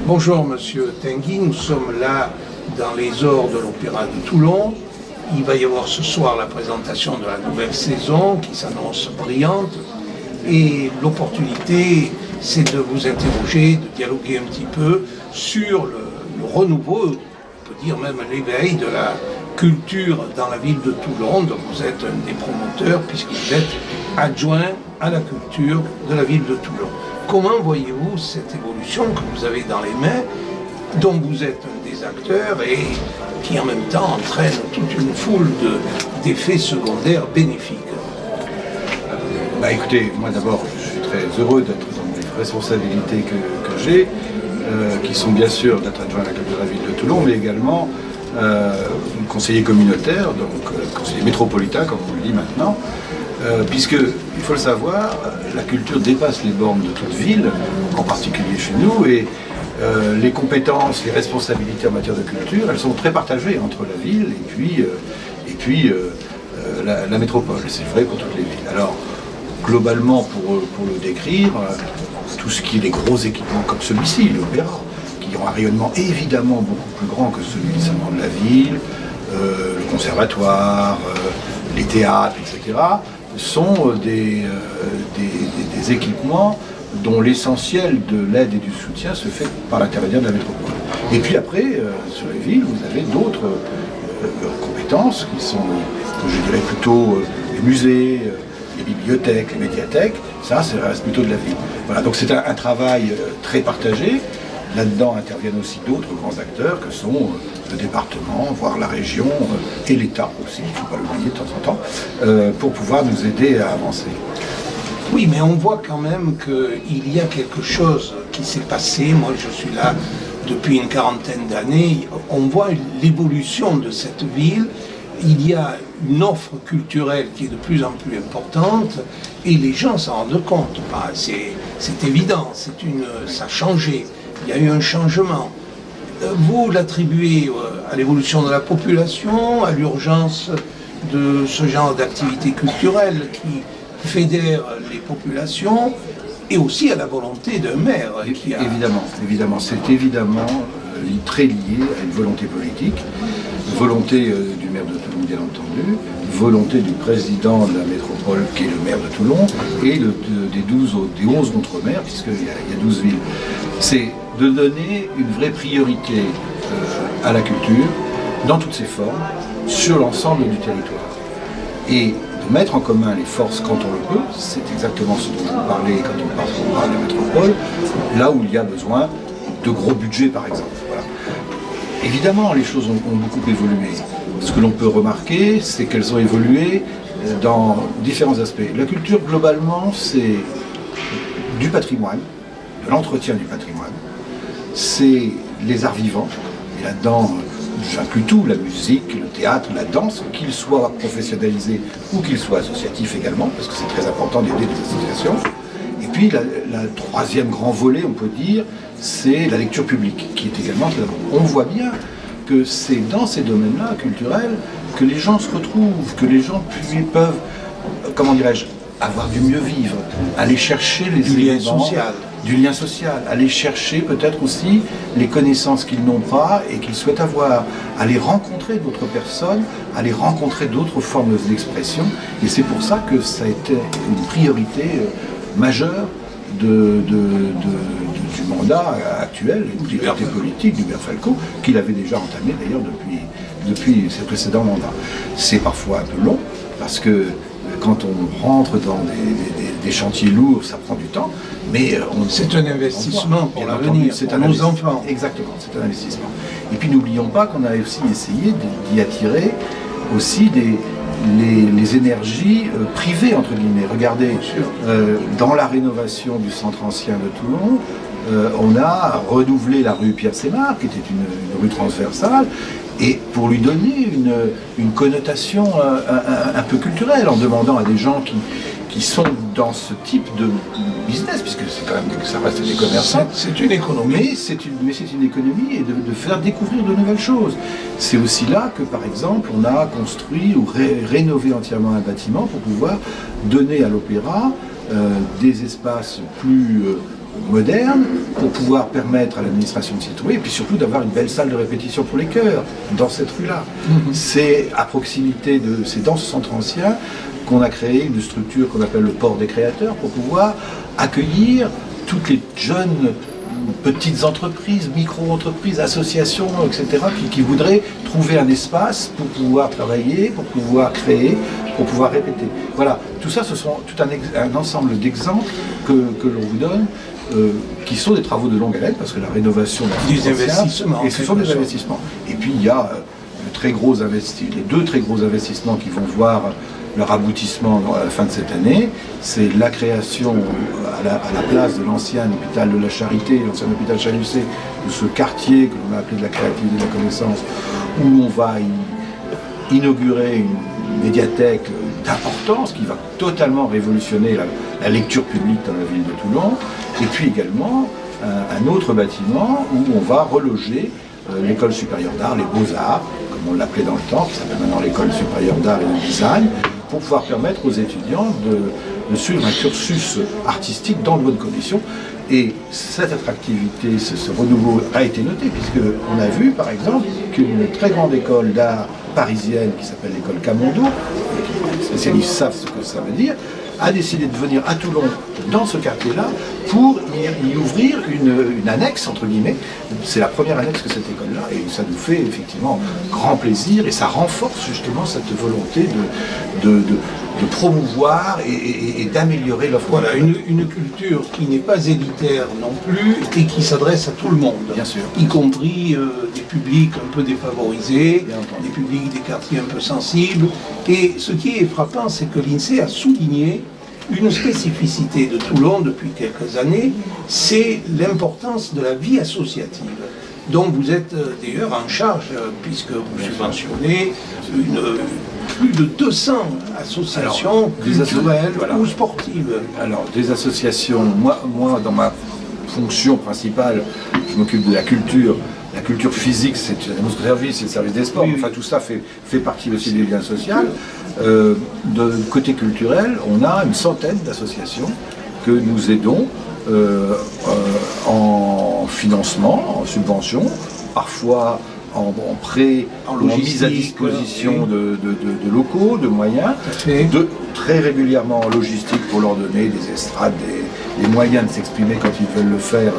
Bonjour Monsieur Tanguy, nous sommes là dans les ors de l'Opéra de Toulon. Il va y avoir ce soir la présentation de la nouvelle saison qui s'annonce brillante et l'opportunité c'est de vous interroger, de dialoguer un petit peu sur le renouveau, on peut dire même l'éveil de la culture dans la ville de Toulon. Donc vous êtes un des promoteurs puisque vous êtes adjoint à la culture de la ville de Toulon. Comment voyez-vous cette évolution que vous avez dans les mains, dont vous êtes un des acteurs et qui en même temps entraîne toute une foule d'effets secondaires bénéfiques? Écoutez, moi d'abord, je suis très heureux d'être dans les responsabilités que j'ai, qui sont bien sûr d'être adjoint à la culture de la ville de Toulon, mais également conseiller communautaire, donc conseiller métropolitain, comme on le dit maintenant. Puisque, il faut le savoir, la culture dépasse les bornes de toute ville, en particulier chez nous, et les compétences, les responsabilités en matière de culture, elles sont très partagées entre la ville et puis la métropole. C'est vrai pour toutes les villes. Alors, globalement, pour le décrire, tout ce qui est des gros équipements comme celui-ci, l'opéra, qui ont un rayonnement évidemment beaucoup plus grand que celui seulement de la ville, le conservatoire, les théâtres, etc., sont des équipements dont l'essentiel de l'aide et du soutien se fait par l'intermédiaire de la métropole. Et puis après, sur les villes, vous avez d'autres compétences qui sont, je dirais plutôt les musées, les bibliothèques, les médiathèques. Ça reste plutôt de la ville. Voilà, donc c'est un travail très partagé. Là-dedans interviennent aussi d'autres grands acteurs que sont le département, voire la région et l'État aussi, il ne faut pas l'oublier de temps en temps, pour pouvoir nous aider à avancer. Oui, mais on voit quand même qu'il y a quelque chose qui s'est passé. Moi, je suis là depuis une quarantaine d'années. On voit l'évolution de cette ville. Il y a une offre culturelle qui est de plus en plus importante et les gens s'en rendent compte. C'est évident, ça a changé. Il y a eu un changement. Vous l'attribuez à l'évolution de la population, à l'urgence de ce genre d'activité culturelle qui fédère les populations et aussi à la volonté d'un maire. Évidemment, c'est évidemment très lié à une volonté politique, volonté du maire de Toulon bien entendu, volonté du président de la métropole qui est le maire de Toulon et des 11 autres maires, puisqu'il y a 12 villes. C'est de donner une vraie priorité à la culture dans toutes ses formes sur l'ensemble du territoire. Et de mettre en commun les forces quand on le peut, c'est exactement ce dont vous parlez quand on parle de la métropole, là où il y a besoin de gros budgets par exemple. Voilà. Évidemment, les choses ont beaucoup évolué. Ce que l'on peut remarquer, c'est qu'elles ont évolué dans différents aspects. La culture, globalement, c'est du patrimoine, de l'entretien du patrimoine, c'est les arts vivants, et là-dedans, j'inclus tout, la musique, le théâtre, la danse, qu'ils soient professionnalisés ou qu'ils soient associatifs également, parce que c'est très important d'aider les associations. Et puis, la troisième grand volet, on peut dire, c'est la lecture publique, qui est également très importante. On voit bien que c'est dans ces domaines-là, culturels, que les gens se retrouvent, que les gens peuvent, comment dirais-je, avoir du mieux vivre, aller chercher du lien social. Du lien social, aller chercher peut-être aussi les connaissances qu'ils n'ont pas et qu'ils souhaitent avoir, aller rencontrer d'autres personnes, aller rencontrer d'autres formes d'expression. Et c'est pour ça que ça a été une priorité majeure du mandat actuel, une priorité politique d'Hubert Falco, qu'il avait déjà entamé d'ailleurs depuis ses précédents mandats. C'est parfois un peu long, parce que quand on rentre dans des chantiers lourds, ça prend du temps, mais c'est un investissement pour l'avenir, pour nos enfants. Exactement, c'est un investissement. Et puis n'oublions pas qu'on a aussi essayé d'y attirer aussi les énergies privées, entre guillemets. Regardez, dans la rénovation du centre ancien de Toulon, on a renouvelé la rue Pierre-Sémar, qui était une rue transversale, et pour lui donner une connotation un peu culturelle, en demandant à des gens qui sont dans ce type de business, puisque c'est quand même, ça reste des commerçants. C'est une économie. Mais c'est une économie et de faire découvrir de nouvelles choses. C'est aussi là que, par exemple, on a construit ou rénové entièrement un bâtiment pour pouvoir donner à l'opéra des espaces plus moderne pour pouvoir permettre à l'administration de s'y trouver et puis surtout d'avoir une belle salle de répétition pour les chœurs dans cette rue-là. C'est à proximité c'est dans ce centre ancien qu'on a créé une structure qu'on appelle le port des créateurs pour pouvoir accueillir toutes les jeunes petites entreprises, micro-entreprises, associations, etc. qui voudraient trouver un espace pour pouvoir travailler, pour pouvoir créer, pour pouvoir répéter. Voilà, tout ça, ce sont tout un ensemble d'exemples que l'on vous donne, qui sont des travaux de longue haleine, parce que la rénovation... Des investissements. Et ce sont des investissements. Et puis il y a les deux très gros investissements qui vont voir leur aboutissement à la fin de cette année, c'est la création à la place de l'ancien hôpital de la Charité, l'ancien hôpital Chalucé, de ce quartier que l'on a appelé de la créativité et de la connaissance, où on va inaugurer une médiathèque d'importance qui va totalement révolutionner la lecture publique dans la ville de Toulon, et puis également un autre bâtiment où on va reloger l'école supérieure d'art, les beaux-arts, comme on l'appelait dans le temps, qui s'appelle maintenant l'école supérieure d'art et de design, pour pouvoir permettre aux étudiants de suivre un cursus artistique dans de bonnes conditions. Et cette attractivité, ce renouveau a été noté, puisqu'on a vu par exemple qu'une très grande école d'art parisienne qui s'appelle l'école Camondo, les spécialistes savent ce que ça veut dire, a décidé de venir à Toulon, dans ce quartier-là, pour y ouvrir une annexe, entre guillemets. C'est la première annexe que cette école-là, et ça nous fait effectivement grand plaisir, et ça renforce justement cette volonté de promouvoir et d'améliorer l'offre. Voilà, une culture qui n'est pas élitaire non plus, et qui s'adresse à tout le monde. Bien sûr. Y compris des publics un peu défavorisés, des publics des quartiers un peu sensibles. Et ce qui est frappant, c'est que l'INSEE a souligné une spécificité de Toulon depuis quelques années, c'est l'importance de la vie associative. Donc vous êtes d'ailleurs en charge, puisque vous subventionnez plus de 200 associations culturelles ou sportives. Alors des associations, moi dans ma fonction principale, je m'occupe de la culture physique, c'est notre service, c'est le service des sports, enfin tout ça fait partie aussi des liens sociaux. De côté culturel, on a une centaine d'associations que nous aidons en financement, en subvention, parfois en prêt, en mise à disposition de locaux, de moyens, très régulièrement en logistique pour leur donner des estrades, des moyens de s'exprimer quand ils veulent le faire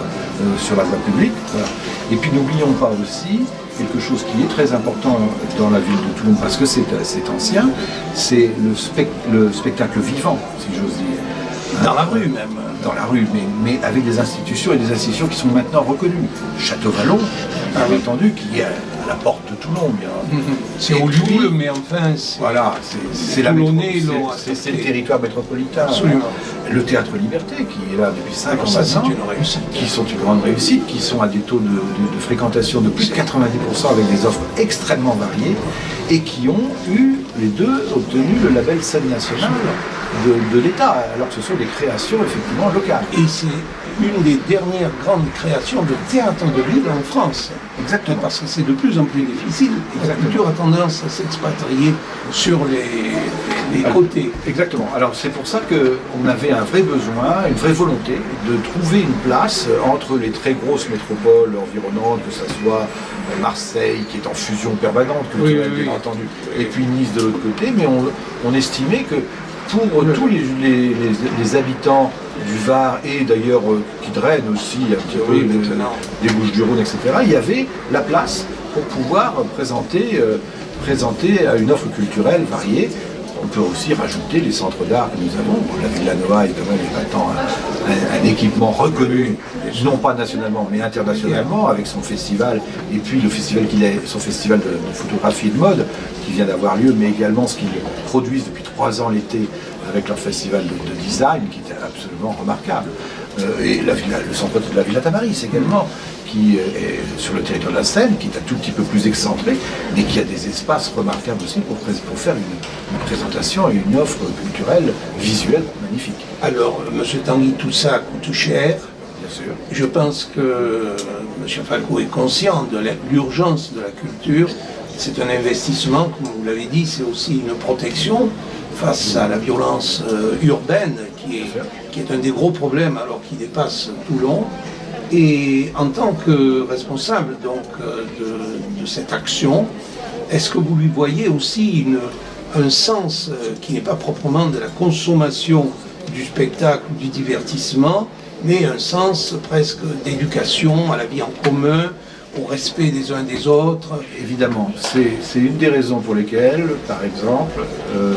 sur la voie publique. Voilà. Et puis n'oublions pas aussi quelque chose qui est très important dans la ville de Toulon, parce que c'est ancien, c'est le spectacle vivant, si j'ose dire. Dans la rue même. Dans la rue, mais avec des institutions et des institutions qui sont maintenant reconnues. Château-Vallon, bien entendu, qui est à la porte de Toulon. C'est au Lioul, mais enfin, voilà, c'est le territoire métropolitain. Absolument. Le Théâtre Liberté, qui est là depuis 5 ans maintenant, qui sont une grande réussite, qui sont à des taux de fréquentation de plus de 90% avec des offres extrêmement variées, et qui ont les deux obtenu le label scène nationale de l'État, alors que ce sont des créations effectivement locales. Et c'est une des dernières grandes créations de théâtre de ville en France. Exactement. Parce que c'est de plus en plus difficile. Et la culture a tendance à s'expatrier sur les côtés. Exactement. Alors c'est pour ça qu'on avait un vrai besoin, une vraie volonté de trouver une place entre les très grosses métropoles environnantes, que ce soit Marseille, qui est en fusion permanente, culturelle, bien entendu, et puis Nice de l'autre côté, mais on estimait que pour tous les habitants du Var et d'ailleurs qui drainent aussi un petit peu des Bouches-du-Rhône, etc., il y avait la place pour pouvoir présenter une offre culturelle variée. On peut aussi rajouter les centres d'art que nous avons. La Villa Nova est quand même maintenant un équipement reconnu, non pas nationalement mais internationalement, avec son festival, et puis son festival de photographie et de mode qui vient d'avoir lieu, mais également ce qu'ils produisent depuis 3 ans l'été avec leur festival de design qui était absolument remarquable. Et le centre de la Villa Tamaris également, qui est sur le territoire de la Seine, qui est un tout petit peu plus excentré, mais qui a des espaces remarquables aussi pour faire une présentation et une offre culturelle, visuelle magnifique. Alors, M. Tanguy, tout ça coûte cher. Bien sûr. Je pense que M. Falco est conscient de l'urgence de la culture. C'est un investissement, comme vous l'avez dit, c'est aussi une protection face à la violence urbaine, qui est un des gros problèmes alors qu'il dépasse Toulon. Et en tant que responsable donc, de cette action, est-ce que vous lui voyez aussi un sens qui n'est pas proprement de la consommation du spectacle, du divertissement, mais un sens presque d'éducation à la vie en commun, au respect des uns des autres? Évidemment, c'est une des raisons pour lesquelles, par exemple,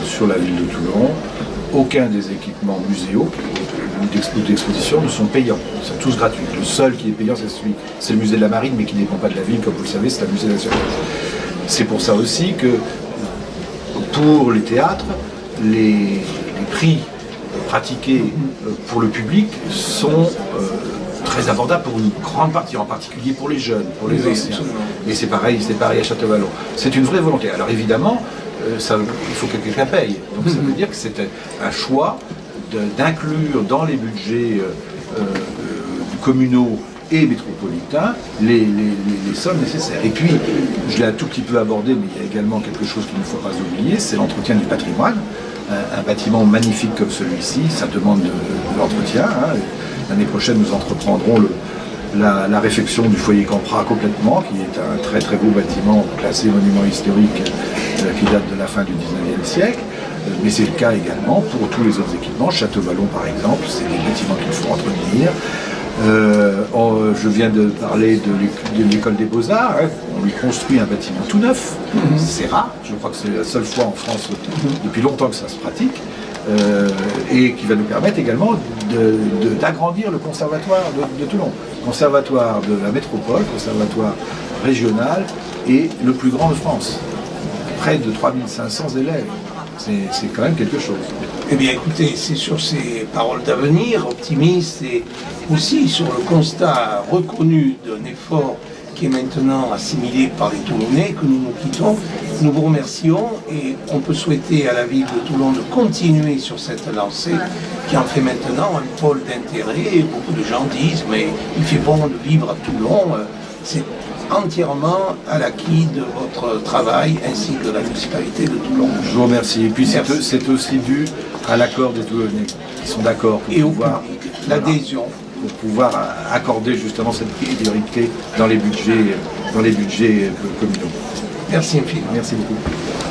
sur la ville de Toulon, aucun des équipements muséaux ou d'exposition ne sont payants. Ils sont tous gratuits. Le seul qui est payant, c'est le musée de la Marine, mais qui ne dépend pas de la ville, comme vous le savez, c'est un musée national. C'est pour ça aussi que, pour les théâtres, les prix pratiqués pour le public sont très abordables pour une grande partie, en particulier pour les jeunes, pour les anciens. Et c'est pareil à Château-Vallon. C'est une vraie volonté. Alors évidemment, il faut que quelqu'un paye. Donc ça veut dire que c'est un choix d'inclure dans les budgets communaux et métropolitains les sommes nécessaires. Et puis, je l'ai un tout petit peu abordé, mais il y a également quelque chose qu'il ne faut pas oublier, c'est l'entretien du patrimoine. Un bâtiment magnifique comme celui-ci, ça demande de l'entretien. L'année prochaine, nous entreprendrons la réfection du foyer Campra complètement, qui est un très très beau bâtiment classé monument historique qui date de la fin du 19e siècle. Mais c'est le cas également pour tous les autres équipements. Château-Vallon, par exemple, c'est des bâtiments qu'il faut entretenir. Je viens de parler de l'école des Beaux-Arts. On lui construit un bâtiment tout neuf. C'est rare. Je crois que c'est la seule fois en France depuis longtemps que ça se pratique. Et qui va nous permettre également d'agrandir le conservatoire de Toulon. Conservatoire de la métropole, conservatoire régional et le plus grand de France. Près de 3500 élèves. C'est quand même quelque chose. Eh bien écoutez, c'est sur ces paroles d'avenir optimistes et aussi sur le constat reconnu d'un effort qui est maintenant assimilé par les Toulonnais que nous nous quittons. Nous vous remercions et on peut souhaiter à la ville de Toulon de continuer sur cette lancée qui en fait maintenant un pôle d'intérêt. Et beaucoup de gens disent mais il fait bon de vivre à Toulon. C'est entièrement à l'acquis de votre travail ainsi que de la municipalité de Toulon. Je vous remercie. Et puis c'est aussi dû à l'accord des Toulonnais qui sont d'accord pour pouvoir l'adhésion. Pour pouvoir accorder justement cette priorité dans les budgets communaux. Merci infiniment. Merci beaucoup.